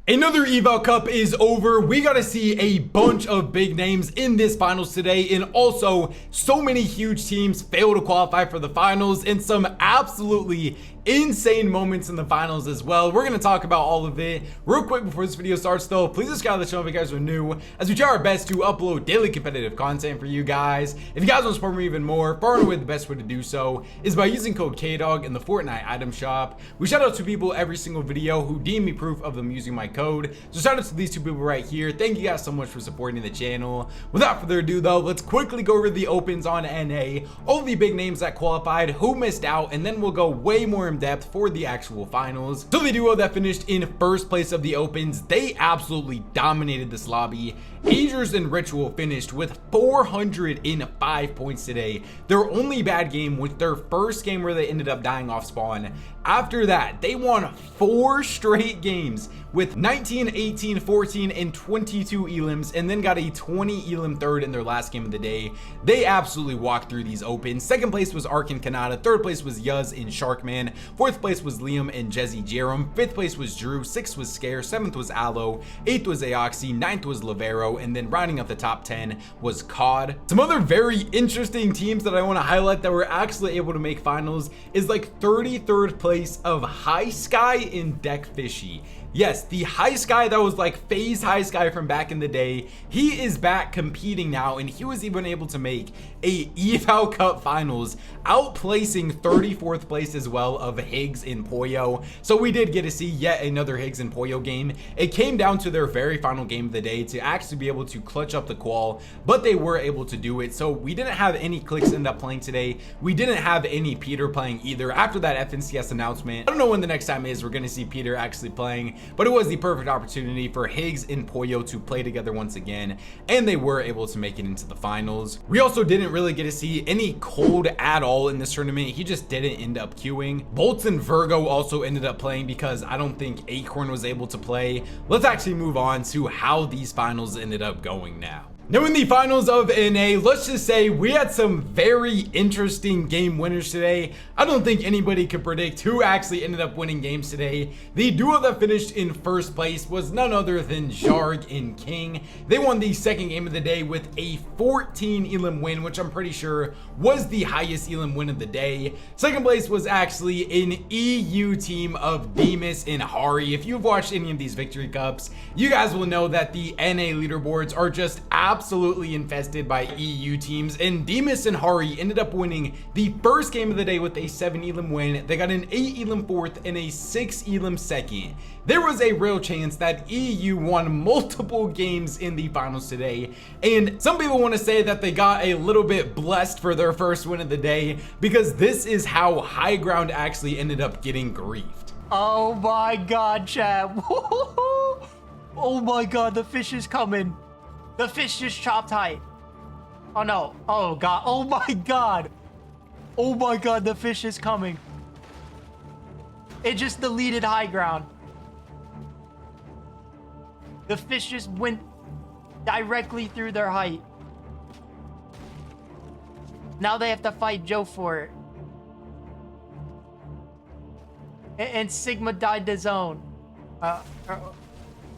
Another Eval Cup is over. We got to see a bunch of big names in this finals today, and also so many huge teams fail to qualify for the finals, and some absolutely insane moments in the finals as well. We're going to talk about all of it real quick before this video starts though. Please subscribe to the channel if you guys are new, as we try our best to upload daily competitive content for you guys. If you guys want to support me even more, far and away the best way to do so is by using code KDOG in the Fortnite item shop. We shout out to people every single video who deem me proof of them using my code, so shout out to these two people right here. Thank you guys so much for supporting the channel. Without further ado though, let's quickly go over the opens on NA, all the big names that qualified, who missed out, and then we'll go way more in depth for the actual finals. So the duo that finished in first place of the opens, they absolutely dominated this lobby. Agers and Ritual finished with 405 points today. Their only bad game was their first game where they ended up dying off spawn. After that, they won 4 straight games with 19, 18, 14, and 22 elims, and then got a 20 elim third in their last game of the day. They absolutely walked through these opens. Second place was Ark and Kanata. Third place was Yuz and Sharkman. Fourth place was Liam and Jesse Jerem. Fifth place was Drew. Sixth was Scare. Seventh was Aloe. Eighth was Aoxy. Ninth was Lavero. And then rounding up the top 10 was COD. Some other very interesting teams that I want to highlight that were actually able to make finals is like 33rd place of High Sky and Deck Fishy. Yes, the High Sky that was like FaZe High Sky from back in the day, he is back competing now, and he was even able to make a Eval Cup finals, outplacing 34th place as well of Higgs and Poyo. So we did get to see yet another Higgs and Poyo game. It came down to their very final game of the day to actually be able to clutch up the qual, but they were able to do it. So we didn't have any clicks end up playing today. We didn't have any Peter playing either after that FNCS announcement. I don't know when the next time is we're going to see Peter actually playing, but it was the perfect opportunity for Higgs and Poyo to play together once again, and they were able to make it into the finals. We also didn't really get to see any Cold at all in this tournament. He just didn't end up queuing. Bolts and Virgo also ended up playing because I don't think Acorn was able to play. Let's actually move on to how these finals ended up going now. Now in the finals of NA, let's just say we had some very interesting game winners today. I don't think anybody could predict who actually ended up winning games today. The duo that finished in first place was none other than Jarg and King. They won the second game of the day with a 14 elim win, which I'm pretty sure was the highest elim win of the day. Second place was actually an EU team of Demus and Hari. If you've watched any of these victory cups, you guys will know that the NA leaderboards are just absolutely infested by EU teams, and Demus and Hari ended up winning the first game of the day with a 7 elim win. They got an 8 elim fourth and a 6 elim second. There was a real chance that EU won multiple games in the finals today, and some people want to say that they got a little bit blessed for their first win of the day, because this is how High Ground actually ended up getting griefed. Oh my god, chat. Oh my god, the fish is coming. The fish just chopped Heigh. Oh no. Oh god. Oh my god. Oh my god, the fish is coming. It just deleted High Ground. The fish just went directly through their height. Now they have to fight Joe for it. And Sigma died to zone.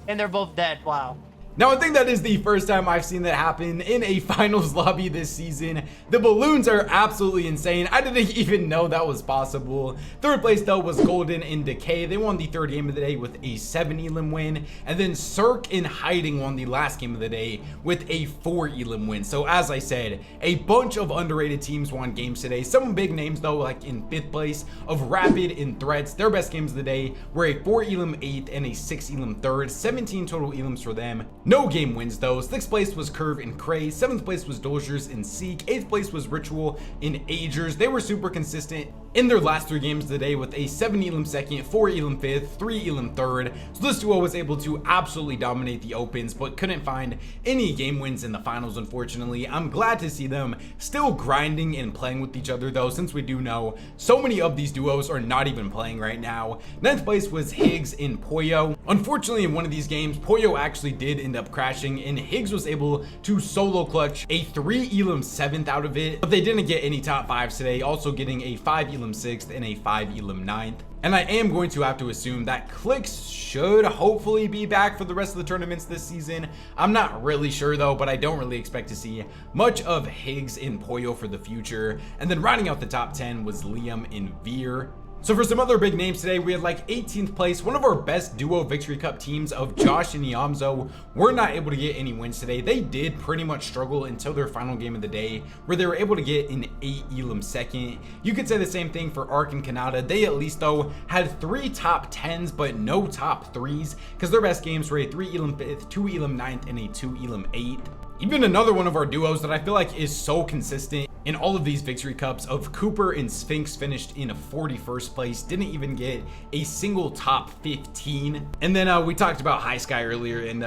And they're both dead. Wow. Now, I think that is the first time I've seen that happen in a finals lobby this season. The balloons are absolutely insane. I didn't even know that was possible. Third place though was Golden and Decay. They won the third game of the day with a 7 elim win, and then Cirque and Hiding won the last game of the day with a 4 elim win. So as I said, a bunch of underrated teams won games today. Some big names though, like in 5th place of Rapid and Threats. Their best games of the day were a 4 elim 8th and a 6 elim 3rd. 17 total elims for them. No game wins though. 6th place was Curve and Cray. 7th place was Dozers and Seek. 8th place was Ritual and Agers. They were super consistent in their last 3 games of the day with a 7 elim second, 4 elim 5th, 3 elim 3rd. So this duo was able to absolutely dominate the opens, but couldn't find any game wins in the finals, unfortunately. I'm glad to see them still grinding and playing with each other though, since we do know so many of these duos are not even playing right now. 9th place was Higgs and Poyo. Unfortunately, in one of these games, Poyo actually did end up crashing, and Higgs was able to solo clutch a 3 elim 7th out of it, but they didn't get any top 5s today, also getting a 5 elim Elam 6th and a 5 Elam 9th. And I am going to have to assume that Clicks should hopefully be back for the rest of the tournaments this season. I'm not really sure though, but I don't really expect to see much of Higgs and Poyo for the future. And then rounding out the top 10 was Liam and Veer. So for some other big names today, we had like 18th place, one of our best duo Victory Cup teams of Josh and Yamzo were not able to get any wins today. They did pretty much struggle until their final game of the day, where they were able to get an 8 Elam 2nd. You could say the same thing for Ark and Kanata. They at least though had 3 top 10s, but no top 3s, because their best games were a 3 Elam 5th, 2 Elam 9th, and a 2 Elam 8th. Even another one of our duos that I feel like is so consistent in all of these Victory Cups of Cooper and Sphinx finished in 41st place, didn't even get a single top 15. And then we talked about High Sky earlier, and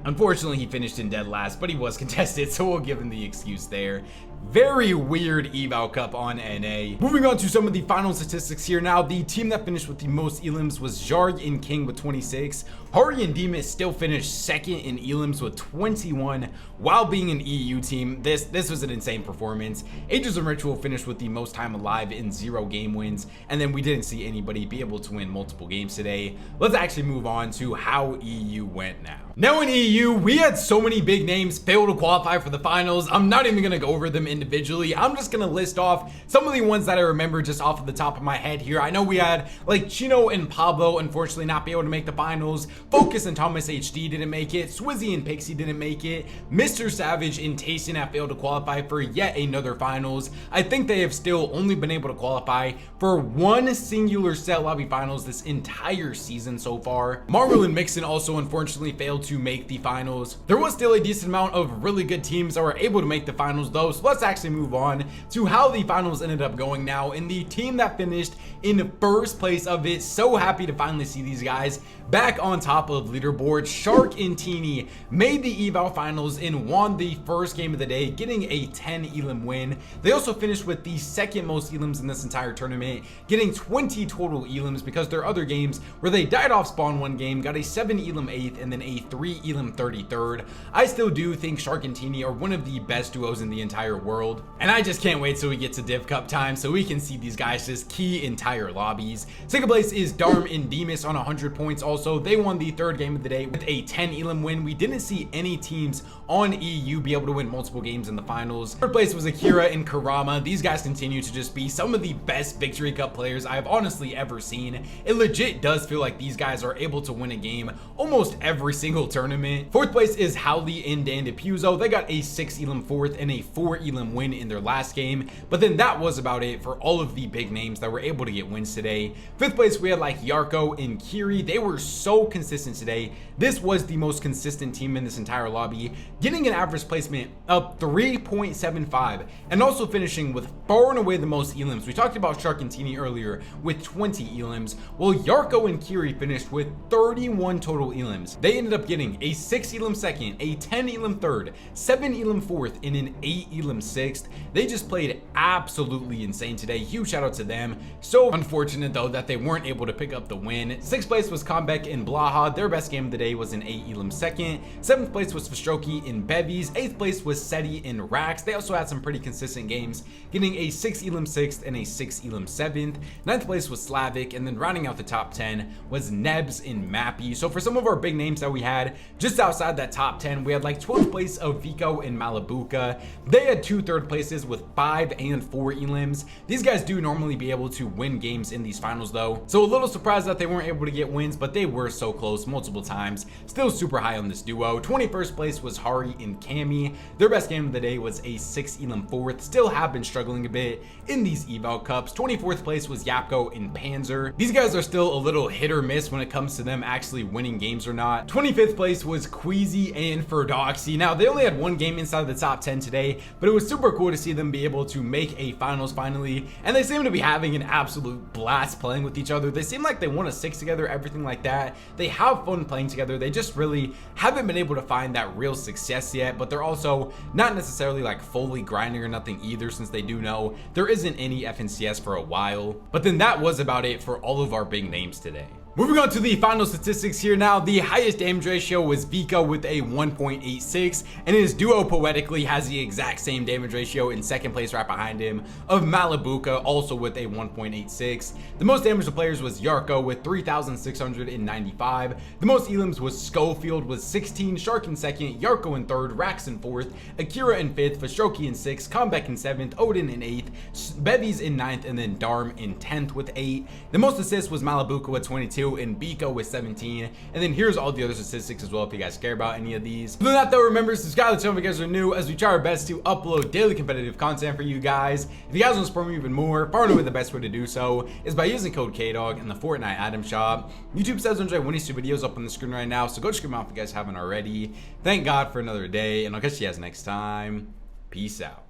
unfortunately he finished in dead last, but he was contested, so we'll give him the excuse there. Very weird Eval Cup on NA. Moving on to some of the final statistics here now. The team that finished with the most Elams was Jarg and King with 26. Hari and Demas still finished second in Elams with 21 while being an EU team. This was an insane performance. Ages of Ritual finished with the most time alive in 0 game wins, and then we didn't see anybody be able to win multiple games today. Let's actually move on to how EU went now. Now in EU, we had so many big names fail to qualify for the finals. I'm not even gonna go over them individually. I'm just gonna list off some of the ones that I remember just off of the top of my head here. I know we had like Chino and Pablo unfortunately not be able to make the finals. Focus and Thomas HD didn't make it. Swizzy and Pixie didn't make it. Mr. Savage and Tayson have failed to qualify for yet another finals. I think they have still only been able to qualify for one singular set lobby finals this entire season so far. Marvel and Mixon also unfortunately failed to make the finals. There was still a decent amount of really good teams that were able to make the finals though, so let's actually move on to how the finals ended up going now. And the team that finished in first place of it, so happy to finally see these guys back on top of leaderboard. Shark and Teeny made the Eval finals and won the first game of the day, getting a 10 Elam win. They also finished with the second most Elams in this entire tournament, getting 20 total Elams, because their other games where they died off spawn one game, got a 7 Elam 8th and then a 3 Elam 33rd. I still do think Shark and Teeny are one of the best duos in the entire world, and I just can't wait till we get to Div Cup time so we can see these guys just key entire lobbies. Second place is Darm and Demas on 100 points. Also, they won the third game of the day with a 10 Elam win. We didn't see any teams on EU be able to win multiple games in the finals. Third place was Akira and Karama. These guys continue to just be some of the best Victory Cup players I've honestly ever seen. It legit does feel like these guys are able to win a game almost every single tournament. Fourth place is Howley and Dan DePuzo. They got a 6 Elam 4th and a 4 Elam win in their last game, but then that was about it for all of the big names that were able to get wins today. Fifth place we had like Yarko and Kiri. They were so consistent today. This was the most consistent team in this entire lobby, getting an average placement of 3.75 and also finishing with far and away the most Elams. We talked about Shark and Teeny earlier with 20 Elams. Well, Yarko and Kiri finished with 31 total Elams. They ended up getting a 6 Elam 2nd, a 10 Elam 3rd, 7 Elam 4th, and an 8 Elam 6th. They just played absolutely insane today. Huge shout out to them. So unfortunate though that they weren't able to pick up the win. Sixth place was Comeback and Blaha. Their best game of the day was an 8 Elam 2nd. Seventh place was Fastroki and Bevies. Eighth place was Seti and Rax. They also had some pretty consistent games, getting a 6 Elam 6th and a 6 Elam 7th. Ninth place was Slavic, and then rounding out the top 10 was Nebs and Mappy. So for some of our big names that we had just outside that top 10, we had like 12th place of Vico and Malibuca. They had 2 third places with 5 and 4 Elams. These guys do normally be able to win games in these finals though, so a little surprised that they weren't able to get wins, but they were so close multiple times. Still super high on this duo. 21st place was Hari and Cammy. Their best game of the day was a 6 Elam 4th. Still have been struggling a bit in these Eval Cups. 24th place was Yapko and Panzer. These guys are still a little hit or miss when it comes to them actually winning games or not. 25th place was Queasy and Ferdoxy. Now they only had one game inside the top 10 today, but it was super cool to see them be able to make a finals finally, and they seem to be having an absolute blast playing with each other. They seem like they want to stick together, everything like that. They have fun playing together. They just really haven't been able to find that real success yet, but they're also not necessarily like fully grinding or nothing either, since they do know there isn't any FNCS for a while. But then that was about it for all of our big names today. Moving on to the final statistics here now, the highest damage ratio was Vika with a 1.86, and his duo poetically has the exact same damage ratio in second place right behind him of Malibuca, also with a 1.86. The most damage to players was Yarko with 3,695. The most elims was Schofield with 16, Shark in second, Yarko in third, Rax in fourth, Akira in fifth, Fashoki in sixth, Comeback in seventh, Odin in eighth, Bevies in ninth, and then Darm in 10th with 8. The most assists was Malibuca with 22, and Biko with 17, and then here's all the other statistics as well if you guys care about any of these. Other than that though, remember, subscribe to the channel if you guys are new, as we try our best to upload daily competitive content for you guys. If you guys want to support me even more, far and away the best way to do so is by using code KDOG in the Fortnite item shop. YouTube says enjoy one of these two videos up on the screen right now, so go check them out if you guys haven't already. Thank God for another day, and I'll catch you guys next time. Peace out.